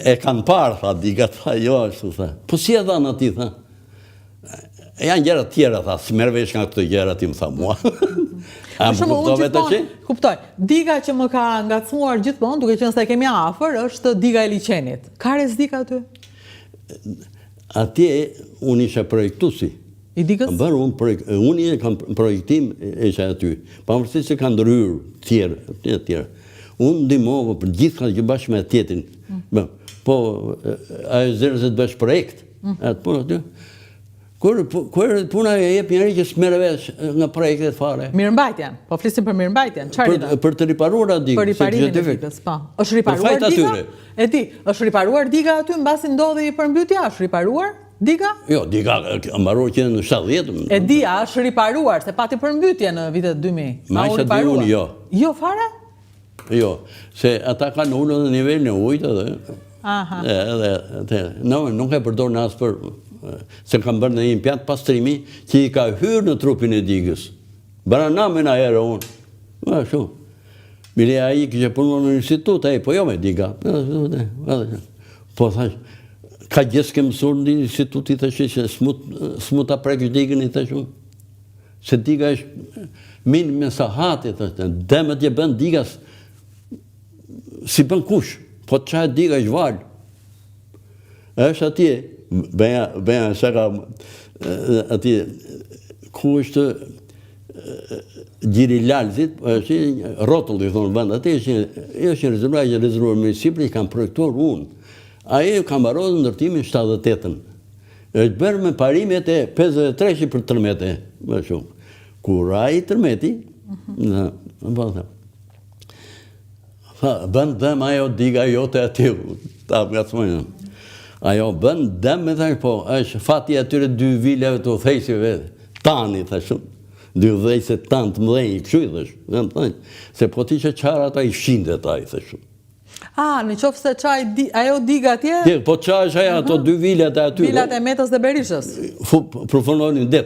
E kanë parë, tha, diga, tha, jo, ashtu, tha. Po si e dhanë ati, tha? Janë gjëra tjera, tha, si merë vesh nga këtë gjëra ti më tha mua. A më kuptove të që? Kuptoj, diga që më ka ngacmuar gjithmonë, duke qenë se kemi afër, është diga e liçenit. Ka rrezik aty? Atje, unë isha projektusi. I digës? Unë kam projektim isha aty. Pavarësisht se kanë ndryrë tjera. Unë ndihmova për gjithë që bashkë me tjetrin. Po, ajo zërë se të bësh projekt. Atë punë aty. Kur puna e jep njëri që s'merr vesh nga projektet fare. Mirëmbajtjen. Po flisim për mirëmbajtjen. Çfarë? Për të riparuar atë digë. Për riparimin e digës, po. Është riparuar diga? E di, është riparuar diga aty mbasi ndodhi përmbytja, është riparuar diga? Jo, diga mbaroi që në 70. E di, a është riparuar se pati përmbytje në vitet 2000. Ma isha di unë, jo. Jo fare? Jo, se ata kanë ulur në nivelin e ujit edhe. Aha. Nuk e përdor në as për se kam bërë në një pjatë pastrimi që i ka hyrë në trupin e digës. Baranamën aherë unë. Shumë. Mire a i kështë punuar në institut, po jo me diga. Po thash, ka gjesë ke mësur në institut i thashë që s'mu ta prekë digën i thashë. Se diga është minë me sahati, demet je bën digas si bën kush, po të qaj diga është valë. është atje, bëja shaka atje, ku është Gjiri Lalzit, është rotull, i thonë bëndë, atje është një rezervuar municipli, i kam projektuar unë. Aje kam barozë në ndërtimin 78-ën. është bërë me parimet e 53 për tërmete, më shumë. Kur ai tërmeti, bën dëm ajo diga jote aty, ta ngacmojnë. Ajo bën dëm me thashë, po, është fati atyre 2 vilave të udhëheqësve, tani thashë, 2 udhëheqëse tanë të mëdhenj, kështu i thashë, se po ti që qarë ata i shindet ai thashë. Në qofë se qaj ajo diga tje? Po qaj është aja ato 2 vilat e aty. Vilat e Metës dhe Berishës? Përfunonin det.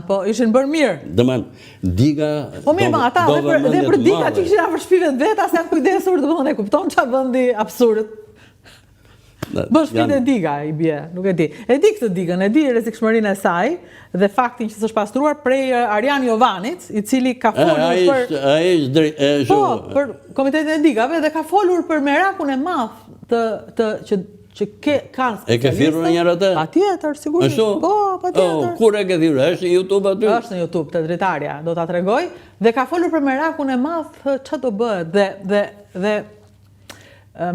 Po ishin bërë mirë? Dëman, diga... Po mirë, ata dhe për diga që kishin afër shpive të veta, se janë kujdesur, dhe më e kupton që a vëndi absurd. Bë shpite diga, i bje, nuk e di. E di këtë digën, e di rrezikshmërinë e saj, dhe faktin që s'është pastruar prej Arjan Jovanit, i cili ka folur për... Po, për Komitetin e Digave, dhe ka folur për merakun e madh që kanë specialistë. E ke thirrur njëra të? Patjetër, sigurisht. Po, patjetër. Kur e ke thirrur? Është në YouTube aty? Është në YouTube, te dritarja, do ta tregoj, dhe ka folur për merakun e madh, ç'a do bëhet, dhe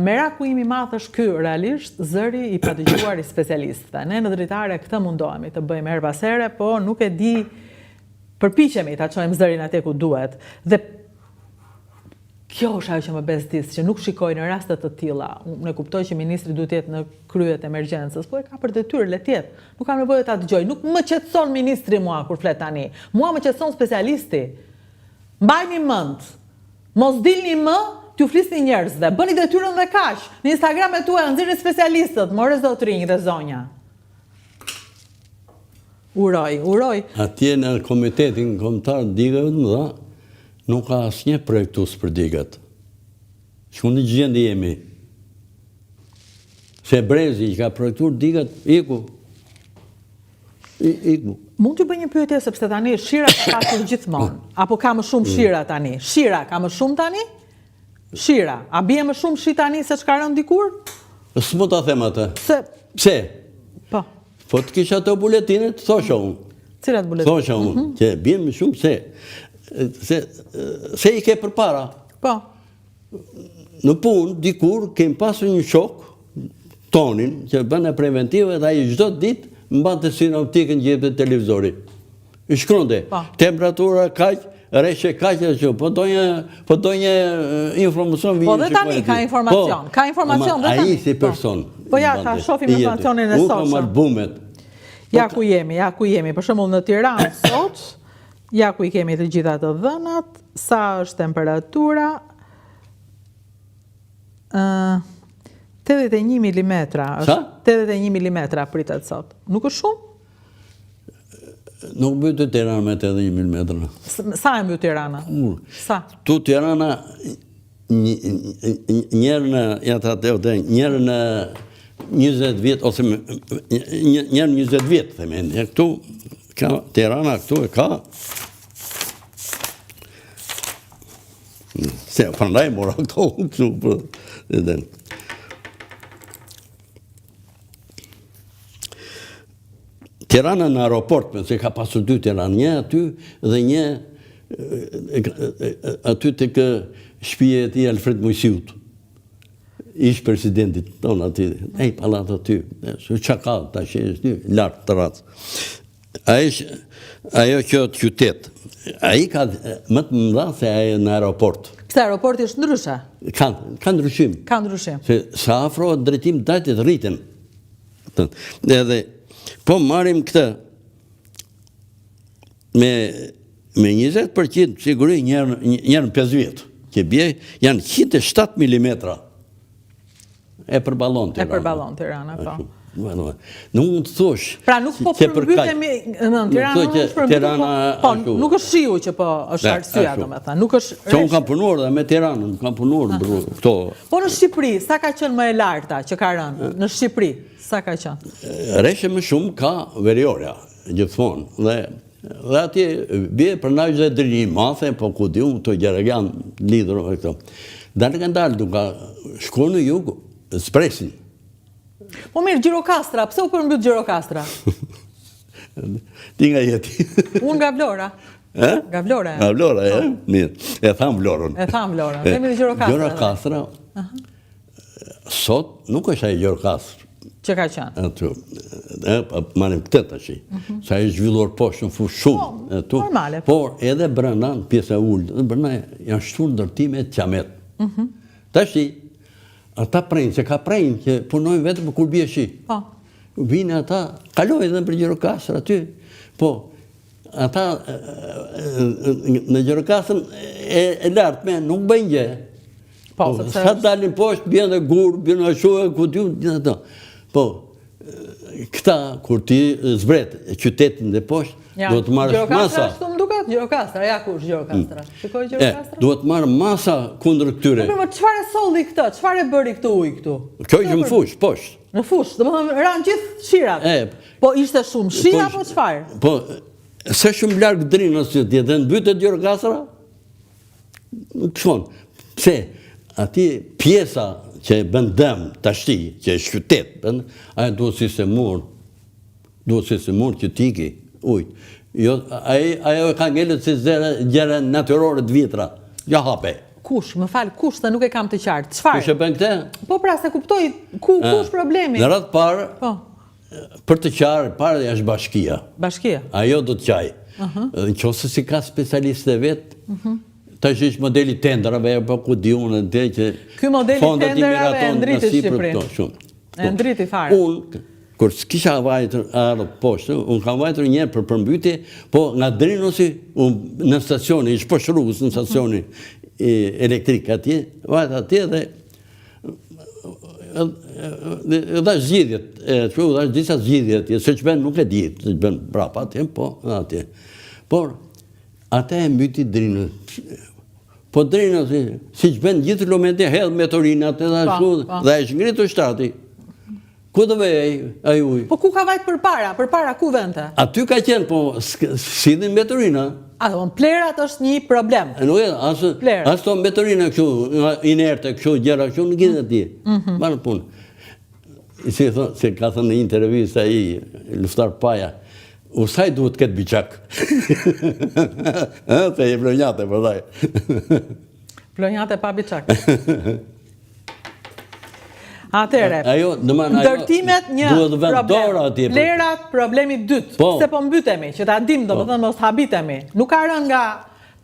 meraku im i madh është ky, realisht, zëri i padëgjuar i specialistëve. Ne në dritare këtë mundohemi të bëjmë her pas here, po nuk e di, përpiqemi ta çojmë zërin atje ku duhet. Dhe kjo është ajo që më bezdis, që nuk shikoj në raste të tilla. Unë e kuptoj që ministri duhet të jetë në kryet e emergjencës, po e ka për detyrë, le të jetë. Nuk kam nevojë ta dëgjoj. Nuk më qetëson ministri mua kur flet tani. Mua më qetëson specialisti. Mbajni mend. Mos dilni më t'ju flisni njerëzve, bëni detyrën dhe kaq. Në Instagramet tuaja nxirrni specialistët, more zotrinj dhe zonja. Uroj. Atje në Komitetin Kombëtar Digave të Mëdha nuk ka asnjë projektues për digat. Që në gjendje jemi. Se Brezi që ka projektuar digat, iku. Mund t'ju bëj një pyetje, sepse tani shira ka pasur gjithmonë, apo ka më shumë shira tani? Shira ka më shumë tani? Shira, a bie më shumë shi tani se çka rënë dikur? S'mo ta them atë. Pse? Po. Po të kisha ato buletinet, thosha unë. Cilat buletinet? Thosha unë, që bie më shumë se i ke përpara. Po. Në punë, dikur, kemi pasur një shok, Tonin, që bënë preventive, dhe ai çdo ditë mbante sinoptikën gjetë televizori. I shkronte, temperatura kaq, rreshe kaq e që, po do një informacion Po dhe tani ka informacion, dhe tani. Ai si person. Po ja, ta shohim informacionin e sotshëm. Unë kam albumet. Ja ku jemi, për shembull në Tiranë sot, ja ku i kemi të gjitha të dhënat, sa është temperatura, 81 mm. Sa? 81 mm pritet sot. Nuk është shumë? Nuk mbytë Tirana me 81 mm. Sa e mbytë Tirana? Sa? Tu Tirana njerë në 20 vjet, ose njerë 20 vjet, themen. Këtu, Tirana këtu e ka. Se, prandaj mora këto, këtu, për... Tirana në aeroport, se ka pasur 2 Tiranë, një aty dhe një aty të kë shpije e ti Alfred Mojsiut, ish presidentit tonë aty, palat aty, që ka të ashtë, lartë të ratës. Ajo kjo të qytet, aji ka më të mëdha se ajo në aeroport. Pse aeroporti është ndryshe? Ka ndryshim. Ka ndryshim. Se sa afrohet drejtim dajtit rriten. Edhe, po marim këtë, me 20% siguri njerën 5 vjetë, që bje janë 107 mm. E përballon Tirana. E përballon Tirana, po. Nuk mund të thosh. Pra nuk po përmbytemi në Tirana, po nuk është shiu që po është arsyeja, domethënë, nuk është. Se unë kam punuar dhe me Tiranën, kam punuar këto. Po në Shqipëri, sa ka qenë më e larta që ka rënë? Në Shqipëri, sa ka qenë? Reshe më shumë ka Veriorja, gjithmonë. Dhe atje bje për na dhe drini mathe, po ku di unë të gjerëgjan lidhur me këto. Dalë kanë dalë duka shku në jugë, s'presin. Po mirë, Gjirokastra, pse u përmbyt Gjirokastra? Ti nga jeti. Unë nga Vlora. Nga Vlora. Nga Vlora, mirë. E tham Vlorën. E tham Vlorën. Kemi dhe Gjirokastra. Gjirokastra, sot nuk është ai Gjirokastra. Që ka qenë? Marim këtë të shi. Sa e zhvilluar poshtë në fush shumë. Normale. Por edhe brenda në pjesë e ullë, brenda janë shtuar ndërtime të qamet. Ta shi, ata prejnë, se ka prejnë që punojnë vetëm për kur bje shi. Vine ata, kaloj edhe për Gjirokastra aty. Po, ata në Gjirokastrën e lartme nuk bëjnë gjë. Sa dalin poshtë, bjën dhe gurë, bjën dhe shuë, ku t'ju, gjithë ato. Po, këta, kur ti zbret qytetin dhe poshtë, duhet të marrë masa. Gjirokastra është më duket? Gjirokastra, ja ku është Gjirokastra? Shikoj Gjirokastra? Duhet të marrë masa kundër këtyre. Po, çfarë solli këtë? Çfarë bëri këtë ujë këtu? Kjo ishte në fush, poshtë. Në fush, domethënë ranë gjithë shirat. Po ishte shumë shi apo çfarë? Po, se shumë larg drinës që ti dhe mbytet Gjirokastra? Nuk shkon. Pse? Ati pjesa që e bën dëm tashti, që e qytet, ajo duhet si se mur. Duhet si se mur që tiki ujtë. Ajo ka ngellet si gjere natyrore të vitra. Ja hape. Kush, më falë, kush të nuk e kam të qartë. Qfarë? Kush e bën këte? Po pra, se kuptoj, kush problemi? Në ratë parë, për të qarë, parë dhe është bashkia. Bashkia? Ajo do të qaj. Në qosë si ka specialiste vetë, ta që ishë modeli tenderave, po ku di unë në te që... Ky modeli tenderave e ndriti Shqipëri. E ndriti farë. Unë, kur s'kisha vajtër arë poshtë, unë kam vajtër njerë për përmbytje, po nga drinosi, në stacioni, ishë poshtë rrugës në stacioni elektrik atje, vajtë atje dhe dhe zgjidhjet, dhe disa zgjidhjet, se që ben nuk e ditë, se që ben brapa atje, po atje. Por, ata e mbyti drinës. Po drinës, si që ben gjithë kilometri, hedhë meteorinat dhe është ngritë shtati. Ku dhe vej ai uj? Po ku ka vajtë për para ku vente? Aty ka qenë, po sidhin meteorina. A, dhe plerat është një problem. Nuk e, asë to meteorina kështu, inerte kështu, gjera kështu, nuk gjithë ati. Banë punë. Si ka thënë në intervjista i Luftar Paja, usaj duhet këtë biqak. Se e plonjate, përdaj. Plonjate pa biqak. Atere, ndërtimet një problem, plerat problemi dytë, se po mbytemi, që ta dim do më thënë mos habitemi, nuk ka rënë nga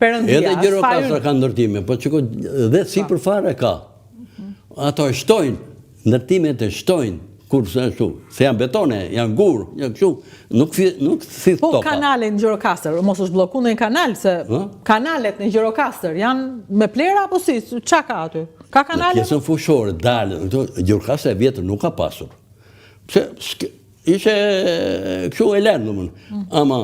Perëndia. Edhe Gjirokastra ka ndërtime, po që dhe si për fare ka. Ato shtojnë, ndërtimet e shtojnë, kurse ashtu, se janë betone, janë gurë, janë kështu, nuk thith toka. Po kanale në Gjirokastër, mos është bloku në kanal, se kanalet në Gjirokastër janë me plera, apo si, qa ka aty? Ka kanale? Pjesën fushore, dalë, Gjirokastra e vjetër nuk ka pasur. Ishe kështu e lërë, ama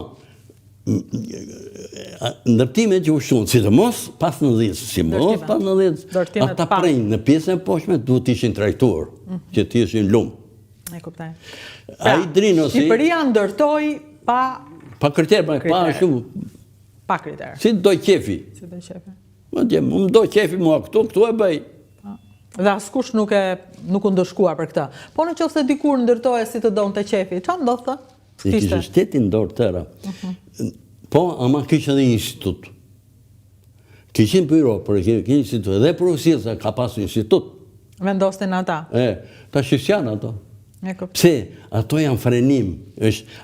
ndërtimet që ushtuan, sidomos pas 90, ata prejnë në pjesën e poshtme duhet ishin trajtuar, që të ishin lumë. E kuptaj. Ai Drinosi... Shqipëria ndërtoi pa kriter, pa shumë... Pa kriter. Si doj qefi. Si doj qefi. Më doj qefi mua këtu e bëj. Dhe askush nuk u ndëshkua për këta. Po në qoftë se dikur ndërtoje si të donë të qefi, qa ndodhë të? I kishë shtetin dorë tëra. Po, ama kishë edhe institut. Kishin pyro, për kishin institut. Edhe për Rusisa ka pasu institut. Vendostin ata. Ta shqisjanë ato. Pse? Pse? Ato janë frenim.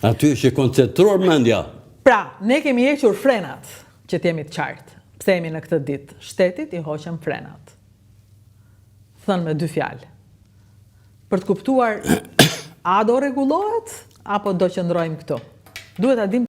Aty është koncentruar mendja. Pra, ne kemi hequr frenat, që t'jemi të qartë. Pse jemi në këtë ditë? Shtetit i hoqëm frenat. Thënë me dy fjalë. Për të kuptuar, a do rregullohet, apo do qëndrojmë këtu? Duhet ta dim